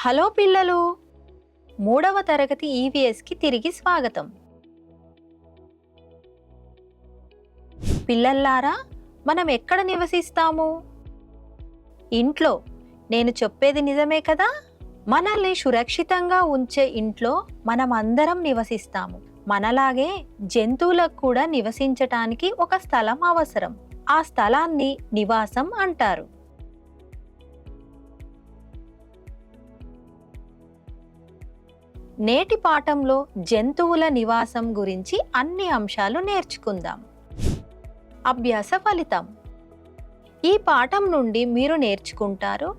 Hello పిల్లలు, 3వ తరగతి ఈవీఎస్కి తిరిగి స్వాగతం. పిల్లల్లారా, మనం ఎక్కడ నివసిస్తాము? ఇంట్లో. నేను చెప్పేది నిజమే కదా? మనల్ని సురక్షితంగా ఉంచే ఇంట్లో మనం అందరం నివసిస్తాము. మనలాగే జంతువులకు కూడా నివసించటానికి ఒక స్థలం అవసరం. ఆ స్థలాన్ని నివాసం అంటారు. నేటి పాఠంలో జంతువుల నివాసం గురించి అన్ని అంశాలు నేర్చుకుందాం. అభ్యాస ఫలితం. ఈ పాఠం నుండి మీరు నేర్చుకుంటారు: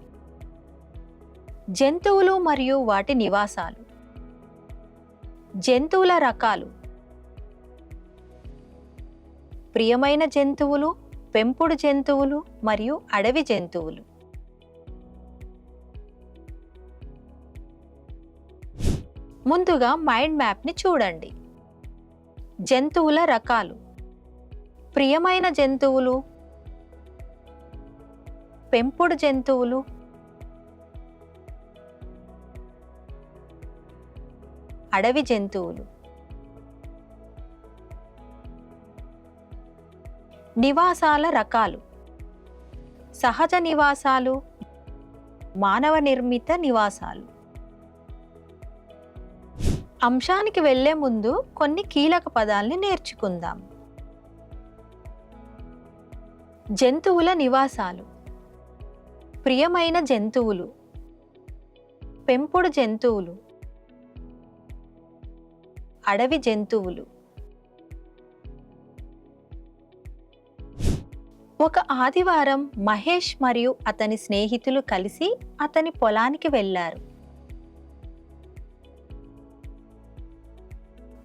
జంతువులు మరియు వాటి నివాసాలు, జంతువుల రకాలు, ప్రియమైన జంతువులు, పెంపుడు జంతువులు మరియు అడవి జంతువులు. ముందుగా మైండ్ మ్యాప్ని చూడండి. జంతువుల రకాలు: ప్రియమైన జంతువులు, పెంపుడు జంతువులు, అడవి జంతువులు. నివాసాల రకాలు: సహజ నివాసాలు, మానవ నిర్మిత నివాసాలు. అంశానికి వెళ్లే ముందు కొన్ని కీలక పదాల్ని నేర్చుకుందాం. జంతువుల నివాసాలు: ప్రియమైన జంతువులు, పెంపుడు జంతువులు, అడవి జంతువులు. ఒక ఆదివారం మహేష్ మరియు అతని స్నేహితులు కలిసి అతని పొలానికి వెళ్లారు.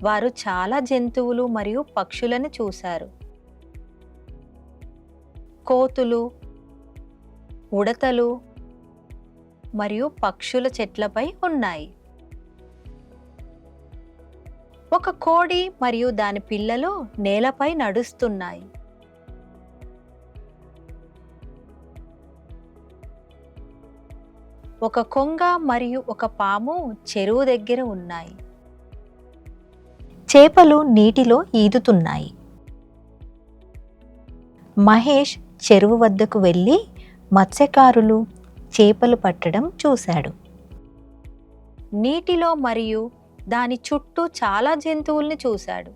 వారు చాలా జంతువులు మరియు పక్షులను చూశారు. కోతులు, ఉడతలు మరియు పక్షుల చెట్లపై ఉన్నాయి. ఒక కోడి మరియు దాని పిల్లలు నేలపై నడుస్తున్నాయి. ఒక కొంగ మరియు ఒక పాము చెరువు దగ్గర ఉన్నాయి. చేపలు నీటిలో ఈదుతున్నాయి. మహేష్ చెరువు వద్దకు వెళ్ళి మత్స్యకారులు చేపలు పట్టడం చూశాడు. నీటిలో మరియు దాని చుట్టూ చాలా జంతువుల్ని చూశాడు.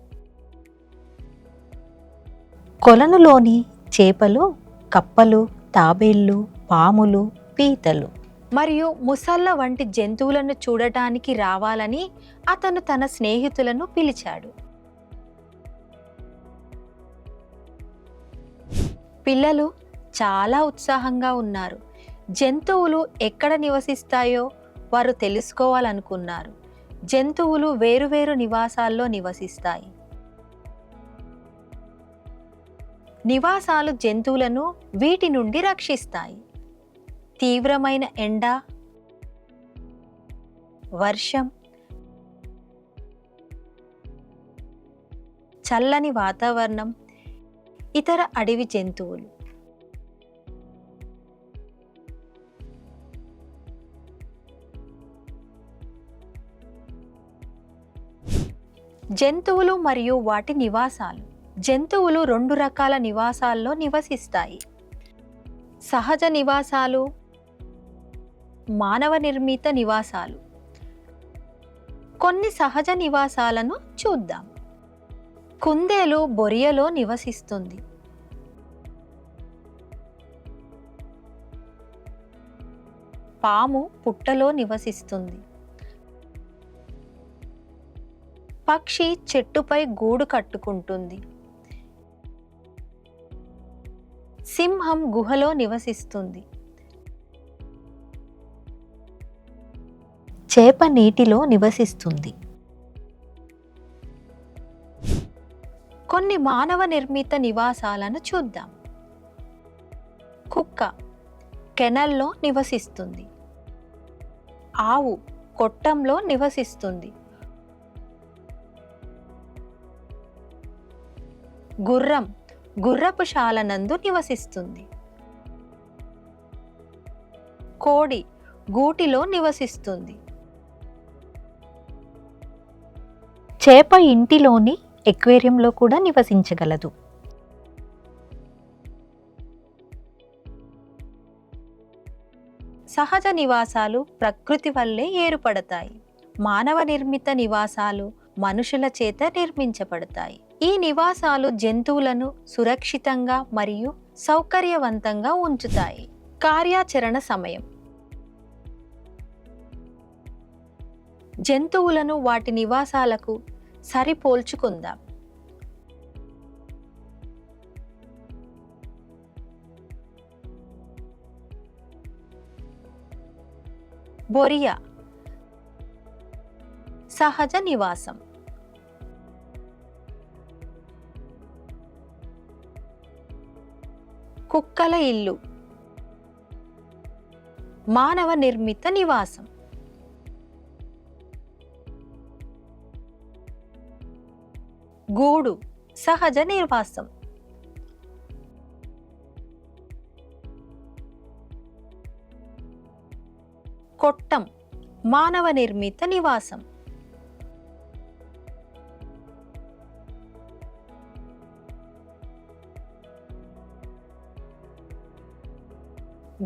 కొలనులోని చేపలు, కప్పలు, తాబేళ్లు, పాములు, పీతలు మరియు ముసళ్ళ వంటి జంతువులను చూడటానికి రావాలని అతను తన స్నేహితులను పిలిచాడు. పిల్లలు చాలా ఉత్సాహంగా ఉన్నారు. జంతువులు ఎక్కడ నివసిస్తాయో వారు తెలుసుకోవాలనుకున్నారు. జంతువులు వేరువేరు నివాసాల్లో నివసిస్తాయి. నివాసాలు జంతువులను వీటి నుండి రక్షిస్తాయి. తీవ్రమైన ఎండ, వర్షం, చల్లని వాతావరణం, ఇతర అడవి జంతువులు. జంతువులు మరియు వాటి నివాసాలు. జంతువులు 2 రకాల నివాసాల్లో నివసిస్తాయి: సహజ నివాసాలు, మానవ నిర్మిత నివాసాలు. కొన్ని సహజ నివాసాలను చూద్దాం. కుందేలు బొరియలో నివసిస్తుంది. పాము పుట్టలో నివసిస్తుంది. పక్షి చెట్టుపై గూడు కట్టుకుంటుంది. సింహం గుహలో నివసిస్తుంది. చేప నీటిలో నివసిస్తుంది. కొన్ని మానవ నిర్మిత నివాసాలను చూద్దాం. కుక్క కెనల్లో నివసిస్తుంది. ఆవు కొట్టంలో నివసిస్తుంది. గుర్రం గుర్రపు శాల నందు నివసిస్తుంది. కోడి గూటిలో నివసిస్తుంది. చేప ఇంటిలోని ఎక్వేరియంలో కూడా నివసించగలదు. సహజ నివాసాలు ప్రకృతి వల్లే ఏర్పడతాయి. మానవ నిర్మిత నివాసాలు మనుషుల చేత నిర్మించబడతాయి. ఈ నివాసాలు జంతువులను సురక్షితంగా మరియు సౌకర్యవంతంగా ఉంచుతాయి. కార్యాచరణ సమయం. జంతువులను వాటి నివాసాలకు సరిపోల్చుకుందాం. బొరియా సహజ నివాసం. కుక్కల ఇల్లు మానవ నిర్మిత నివాసం. గూడు సహజ నివాసం. కొట్టం మానవ నిర్మిత నివాసం.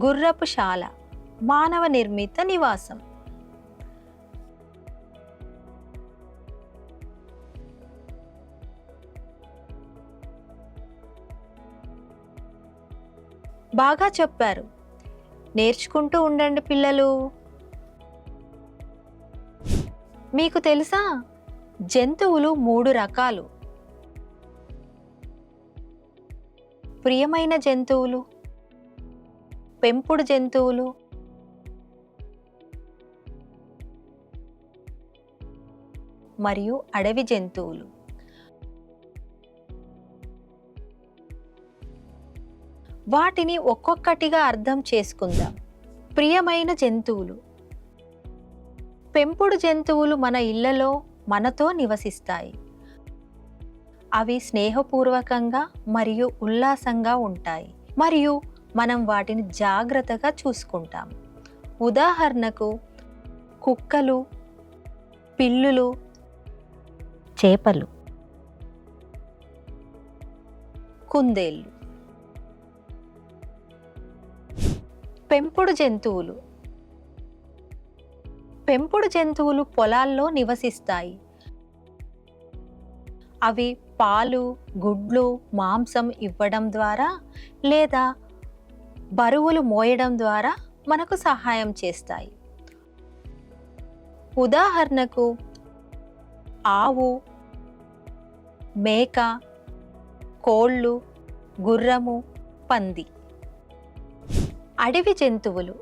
గుర్రపు శాల మానవ నిర్మిత నివాసం. బాగా చెప్పారు. నేర్చుకుంటూ ఉండండి పిల్లలు. మీకు తెలుసా, జంతువులు 3 రకాలు. ప్రియమైన జంతువులు, పెంపుడు జంతువులు, మరియు అడవి జంతువులు. వాటిని ఒక్కొక్కటిగా అర్థం చేసుకుందాం. ప్రియమైన జంతువులు. పెంపుడు జంతువులు మన ఇళ్లలో మనతో నివసిస్తాయి. అవి స్నేహపూర్వకంగా మరియు ఉల్లాసంగా ఉంటాయి, మరియు మనం వాటిని జాగ్రత్తగా చూసుకుంటాం. ఉదాహరణకు కుక్కలు, పిల్లులు, చేపలు, కుందేళ్ళు. పెంపుడు జంతువులు. పెంపుడు జంతువులు పొలాల్లో నివసిస్తాయి. అవి పాలు, గుడ్లు, మాంసం ఇవ్వడం ద్వారా లేదా బరువులు మోయడం ద్వారా మనకు సహాయం చేస్తాయి. ఉదాహరణకు ఆవు, మేక, కోళ్ళు, గుర్రము, పంది. అడవి జంతువులు.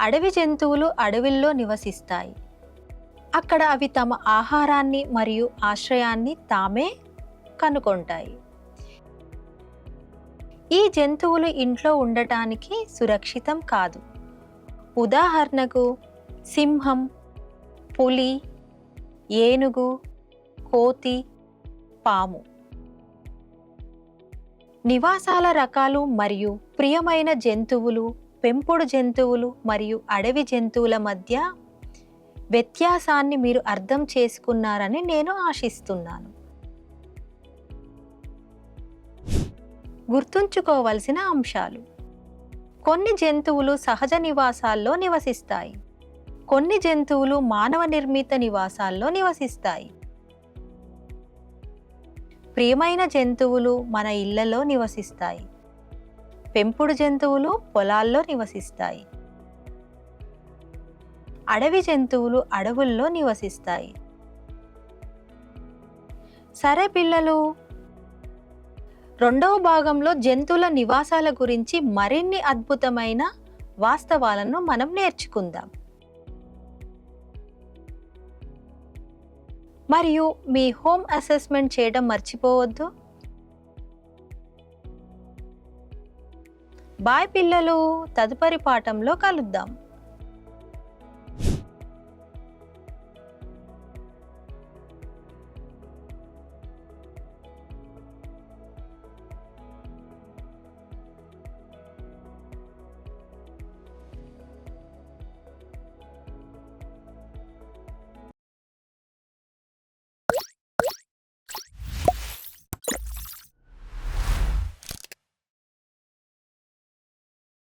అడవి జంతువులు అడవిల్లో నివసిస్తాయి. అక్కడ అవి తమ ఆహారాన్ని మరియు ఆశ్రయాన్ని తామే కనుగొంటాయి. ఈ జంతువులు ఇంట్లో ఉండటానికి సురక్షితం కాదు. ఉదాహరణకు సింహం, పులి, ఏనుగు, కోతి, పాము. నివాసాల రకాలు మరియు ప్రియమైన జంతువులు, పెంపుడు జంతువులు మరియు అడవి జంతువుల మధ్య వ్యత్యాసాన్ని మీరు అర్థం చేసుకున్నారని నేను ఆశిస్తున్నాను. గుర్తుంచుకోవలసిన అంశాలు: కొన్ని జంతువులు సహజ నివాసాల్లో నివసిస్తాయి. కొన్ని జంతువులు మానవ నిర్మిత నివాసాల్లో నివసిస్తాయి. ప్రియమైన జంతువులు మన ఇళ్లలో నివసిస్తాయి. పెంపుడు జంతువులు పొలాల్లో నివసిస్తాయి. అడవి జంతువులు అడవుల్లో నివసిస్తాయి. సరే పిల్లలు, రెండవ భాగంలో జంతువుల నివాసాల గురించి మరిన్ని అద్భుతమైన వాస్తవాలను మనం నేర్చుకుందాం. మరియు మీ హోమ్ అసెస్మెంట్ చేయడం మర్చిపోవద్దు. బాయ్ పిల్లలు, తదుపరి పాఠంలో కలుద్దాం.